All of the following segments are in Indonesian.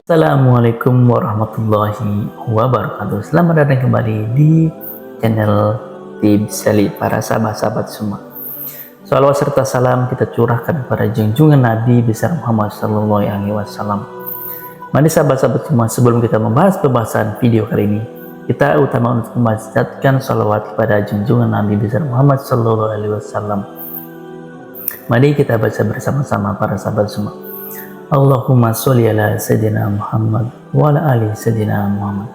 Assalamualaikum warahmatullahi wabarakatuh. Selamat datang kembali di channel Tips Sali para sahabat-sahabat semua. Salawat serta salam kita curahkan kepada junjungan Nabi besar Muhammad Sallallahu Alaihi Wasallam. Mari sahabat-sahabat semua, sebelum kita membahas pembahasan video kali ini, kita utama untuk memanjatkan salawat kepada junjungan Nabi besar Muhammad Sallallahu Alaihi Wasallam. Mari kita baca bersama-sama para sahabat semua. Allahumma sholli ala Sayyidina Muhammad wa ala ali Sayyidina Muhammad.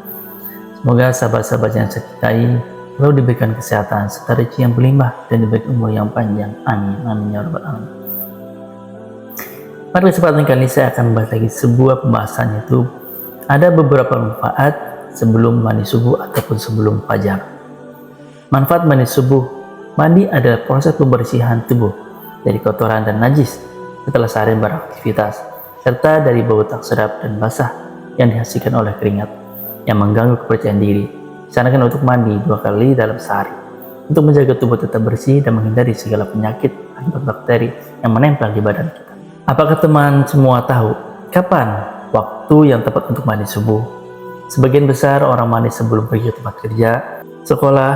Semoga sahabat-sahabat yang saya cintai selalu diberikan kesehatan serta rezeki yang berlimpah dan diberi umur yang panjang. Amin. Amin ya rabbal alamin. Pada kesempatan kali ini saya akan membahas lagi sebuah pembahasan, yaitu ada beberapa manfaat sebelum mandi subuh ataupun sebelum fajar. Manfaat mandi subuh. Mandi adalah proses pembersihan tubuh dari kotoran dan najis setelah seharian beraktivitas, serta dari bau tak sedap dan basah yang dihasilkan oleh keringat yang mengganggu kepercayaan diri. Disarankan untuk mandi 2 kali dalam sehari untuk menjaga tubuh tetap bersih dan menghindari segala penyakit akibat bakteri yang menempel di badan kita. Apakah teman semua tahu kapan waktu yang tepat untuk mandi subuh? Sebagian besar orang mandi sebelum pergi ke tempat kerja, sekolah,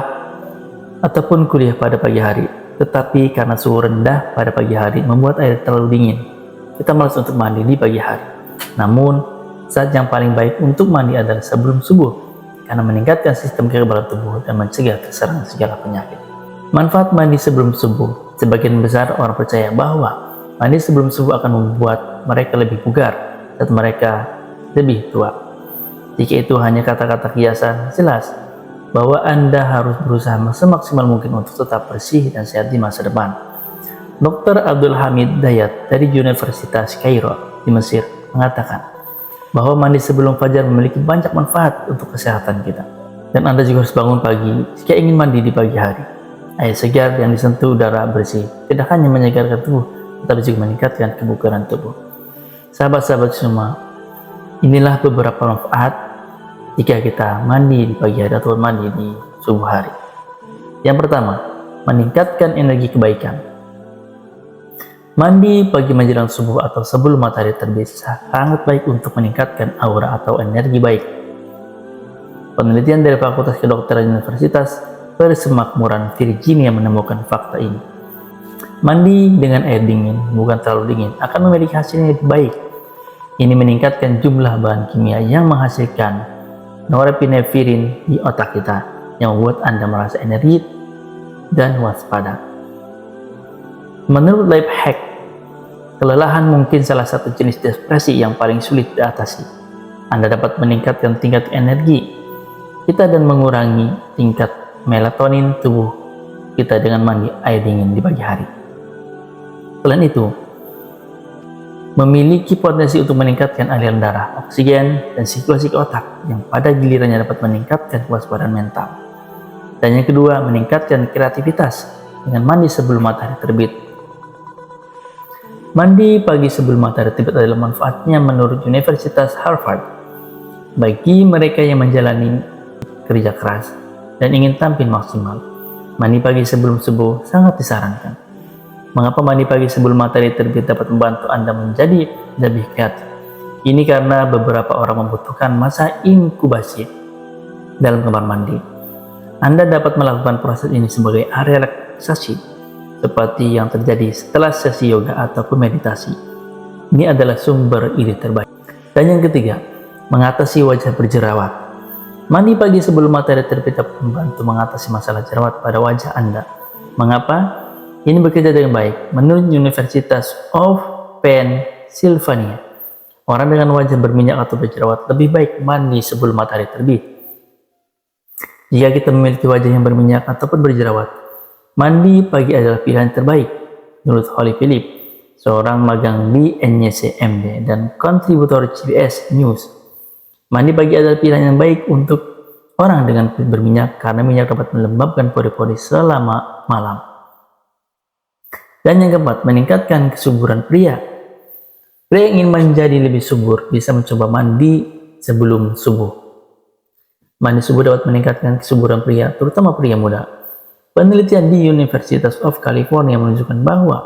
ataupun kuliah pada pagi hari. Tetapi karena suhu rendah pada pagi hari membuat air terlalu dingin, kita malas untuk mandi di pagi hari. Namun, saat yang paling baik untuk mandi adalah sebelum subuh, karena meningkatkan sistem kekebalan tubuh dan mencegah terserang segala penyakit. Manfaat mandi sebelum subuh. Sebagian besar orang percaya bahwa mandi sebelum subuh akan membuat mereka lebih bugar dan mereka lebih tua. Jika itu hanya kata-kata kiasan, jelas bahwa Anda harus berusaha semaksimal mungkin untuk tetap bersih dan sehat di masa depan. Dr. Abdul Hamid Dayat dari Universitas Kairo di Mesir mengatakan bahwa mandi sebelum fajar memiliki banyak manfaat untuk kesehatan kita. Dan Anda juga harus bangun pagi jika ingin mandi di pagi hari. Air segar yang disentuh udara bersih tidak hanya menyegarkan tubuh, tetapi juga meningkatkan kebugaran tubuh. Sahabat-sahabat semua, inilah beberapa manfaat jika kita mandi di pagi hari atau mandi di subuh hari. Yang pertama, meningkatkan energi kebaikan. Mandi pagi menjelang subuh atau sebelum matahari terbit sangat baik untuk meningkatkan aura atau energi baik. Penelitian dari Fakultas Kedokteran Universitas Persemakmuran Virginia menemukan fakta ini. Mandi dengan air dingin, bukan terlalu dingin, akan memiliki hasil yang lebih baik. Ini meningkatkan jumlah bahan kimia yang menghasilkan norepinephrine di otak kita, yang membuat Anda merasa energi dan waspada. Menurut Life Hack, kelelahan mungkin salah satu jenis depresi yang paling sulit diatasi. Anda dapat meningkatkan tingkat energi kita dan mengurangi tingkat melatonin tubuh kita dengan mandi air dingin di pagi hari. Selain itu, memiliki potensi untuk meningkatkan aliran darah, oksigen, dan sirkulasi ke otak yang pada gilirannya dapat meningkatkan kewaspadaan mental. Dan yang kedua, meningkatkan kreativitas dengan mandi sebelum matahari terbit. Mandi pagi sebelum matahari terbit adalah manfaatnya menurut Universitas Harvard bagi mereka yang menjalani kerja keras dan ingin tampil maksimal. Mandi pagi sebelum subuh sangat disarankan. Mengapa mandi pagi sebelum matahari terbit dapat membantu Anda menjadi lebih kreatif? Ini karena beberapa orang membutuhkan masa inkubasi dalam kamar mandi. Anda dapat melakukan proses ini sebagai area relaksasi, seperti yang terjadi setelah sesi yoga ataupun meditasi. Ini adalah sumber ide terbaik. Dan yang ketiga, mengatasi wajah berjerawat. Mandi pagi sebelum matahari terbit dapat membantu mengatasi masalah jerawat pada wajah Anda. Mengapa? Ini bekerja dengan baik. Menurut Universitas of Pennsylvania, orang dengan wajah berminyak atau berjerawat lebih baik mandi sebelum matahari terbit. Jika kita memiliki wajah yang berminyak ataupun berjerawat, mandi pagi adalah pilihan terbaik. Menurut Holly Philip, seorang magang di NYCMD dan kontributor CBS News, mandi pagi adalah pilihan yang baik untuk orang dengan kulit berminyak karena minyak dapat melembabkan pori-pori selama malam. Dan yang keempat, meningkatkan kesuburan pria. Pria yang ingin menjadi lebih subur bisa mencoba mandi sebelum subuh. Mandi subuh dapat meningkatkan kesuburan pria, terutama pria muda. Penelitian di University of California menunjukkan bahwa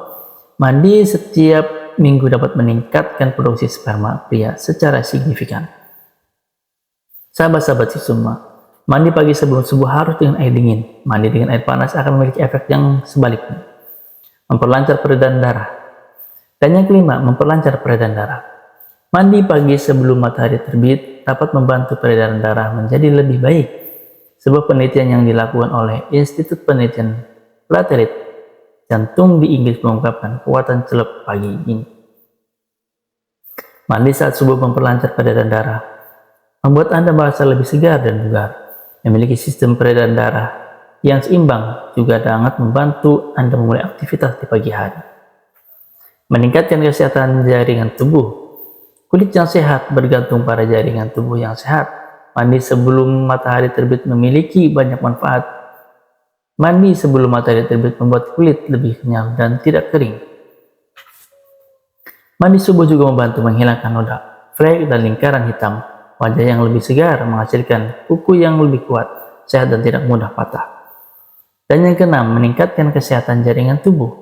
mandi setiap minggu dapat meningkatkan produksi sperma pria secara signifikan. Sahabat-sahabat semua, mandi pagi sebelum subuh harus dengan air dingin. Mandi dengan air panas akan memiliki efek yang sebaliknya, memperlancar peredaran darah. Dan yang kelima, memperlancar peredaran darah. Mandi pagi sebelum matahari terbit dapat membantu peredaran darah menjadi lebih baik. Sebuah penelitian yang dilakukan oleh Institut Penelitian Platelet Jantung di Inggris mengungkapkan kekuatan celup pagi ini. Mandi saat subuh memperlancar peredaran darah, membuat Anda merasa lebih segar dan bugar. Memiliki sistem peredaran darah yang seimbang juga sangat membantu Anda memulai aktivitas di pagi hari. Meningkatkan kesehatan jaringan tubuh. Kulit yang sehat bergantung pada jaringan tubuh yang sehat. Mandi sebelum matahari terbit memiliki banyak manfaat. Mandi sebelum matahari terbit membuat kulit lebih kenyal dan tidak kering. Mandi subuh juga membantu menghilangkan noda, flek, dan lingkaran hitam. Wajah yang lebih segar menghasilkan kuku yang lebih kuat, sehat dan tidak mudah patah. Dan yang keenam, meningkatkan kesehatan jaringan tubuh.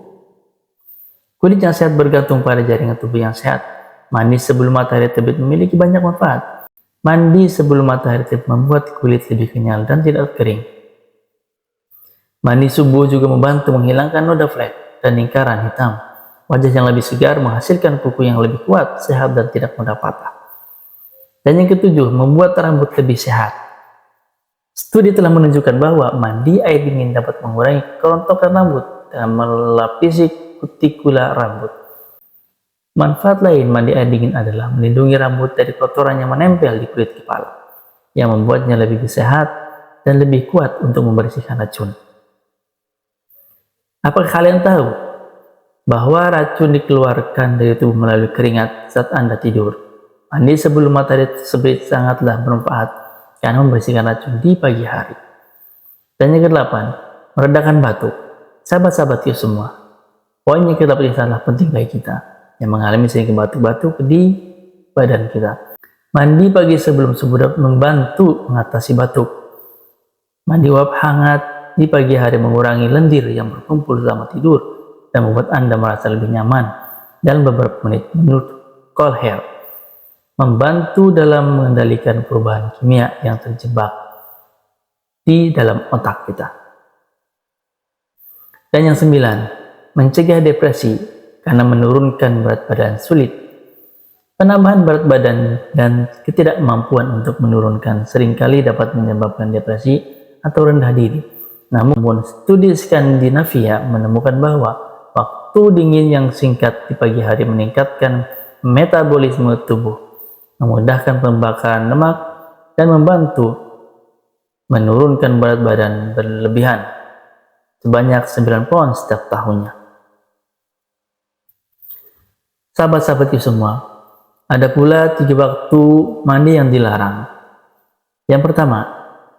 Kulit yang sehat bergantung pada jaringan tubuh yang sehat. Mandi sebelum matahari terbit memiliki banyak manfaat. Mandi sebelum matahari terbit membuat kulit lebih kenyal dan tidak kering. Mandi subuh juga membantu menghilangkan noda flek dan lingkaran hitam. Wajah yang lebih segar menghasilkan kuku yang lebih kuat, sehat dan tidak mudah patah. Dan yang ketujuh, membuat rambut lebih sehat. Studi telah menunjukkan bahwa mandi air dingin dapat mengurangi kerontokan rambut dan melapisi kutikula rambut. Manfaat lain mandi air dingin adalah melindungi rambut dari kotoran yang menempel di kulit kepala, yang membuatnya lebih sehat dan lebih kuat untuk membersihkan racun. Apakah kalian tahu bahwa racun dikeluarkan dari tubuh melalui keringat saat Anda tidur? Mandi sebelum matahari terbit sangatlah bermanfaat karena membersihkan racun di pagi hari. Dan yang kedelapan, meredakan batuk. Sahabat-sahabatku semua, poin yang ke-8 sangatlah penting bagi kita yang mengalami sering batuk-batuk di badan kita. Mandi pagi sebelum subuh dapat membantu mengatasi batuk. Mandi uap hangat di pagi hari mengurangi lendir yang berkumpul selama tidur dan membuat Anda merasa lebih nyaman dalam beberapa menit. Menurut Kohlheer, membantu dalam mengendalikan perubahan kimia yang terjebak di dalam otak kita. Dan yang 9, mencegah depresi karena menurunkan berat badan sulit. Penambahan berat badan dan ketidakmampuan untuk menurunkan seringkali dapat menyebabkan depresi atau rendah diri. Namun, studi Skandinavia menemukan bahwa waktu dingin yang singkat di pagi hari meningkatkan metabolisme tubuh, memudahkan pembakaran lemak, dan membantu menurunkan berat badan berlebihan sebanyak 9 pound setiap tahunnya. Sahabat-sahabatku semua, ada pula 3 waktu mandi yang dilarang. Yang pertama,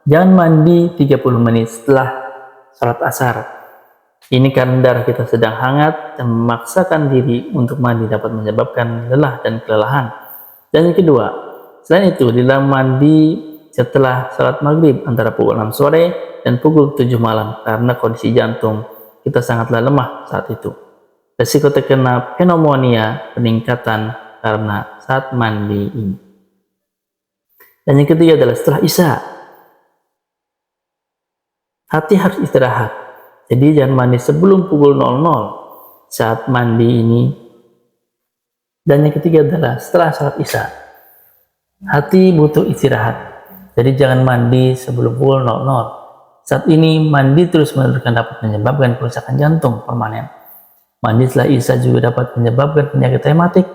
jangan mandi 30 menit setelah salat asar. Ini karena darah kita sedang hangat dan memaksakan diri untuk mandi dapat menyebabkan lelah dan kelelahan. Dan yang kedua, selain itu, dilarang mandi setelah salat maghrib antara pukul 6 sore dan pukul 7 malam karena kondisi jantung kita sangatlah lemah saat itu. Risiko terkena pneumonia peningkatan karena saat mandi ini. Dan yang ketiga adalah setelah Isya. Hati harus istirahat. Jadi jangan mandi sebelum pukul 00 saat mandi ini. Dan yang ketiga adalah setelah salat Isya. Hati butuh istirahat. Jadi jangan mandi sebelum pukul 00. Saat ini mandi terus-menerus dapat menyebabkan kerusakan jantung permanen. Mandi setelah Isya juga dapat menyebabkan penyakit rematik.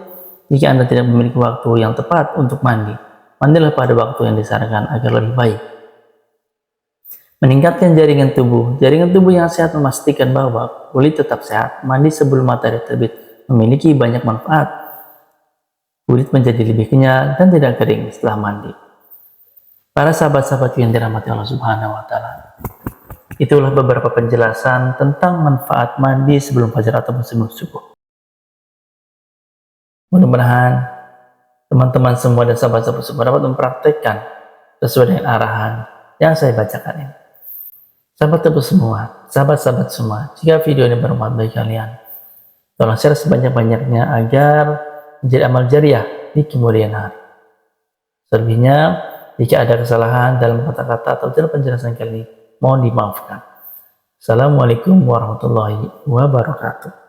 Jika Anda tidak memiliki waktu yang tepat untuk mandi, mandilah pada waktu yang disarankan agar lebih baik. Meningkatkan jaringan tubuh. Jaringan tubuh yang sehat memastikan bahwa kulit tetap sehat. Mandi sebelum matahari terbit memiliki banyak manfaat. Kulit menjadi lebih kenyal dan tidak kering setelah mandi. Para sahabat-sahabat yang dirahmati Allah Subhanahu wa Ta'ala, itulah beberapa penjelasan tentang manfaat mandi sebelum fajar ataupun sebelum subuh. Mudah-mudahan teman-teman semua dan sahabat-sahabat semua dapat mempraktekkan sesuai dengan arahan yang saya bacakan ini. Sahabat-sahabat semua, jika video ini bermanfaat bagi kalian, Tolong share sebanyak-banyaknya agar menjadi amal jariah di kemudian hari. Selebihnya, jika ada kesalahan dalam kata-kata atau dalam penjelasan kali, mohon dimaafkan. Assalamualaikum warahmatullahi wabarakatuh.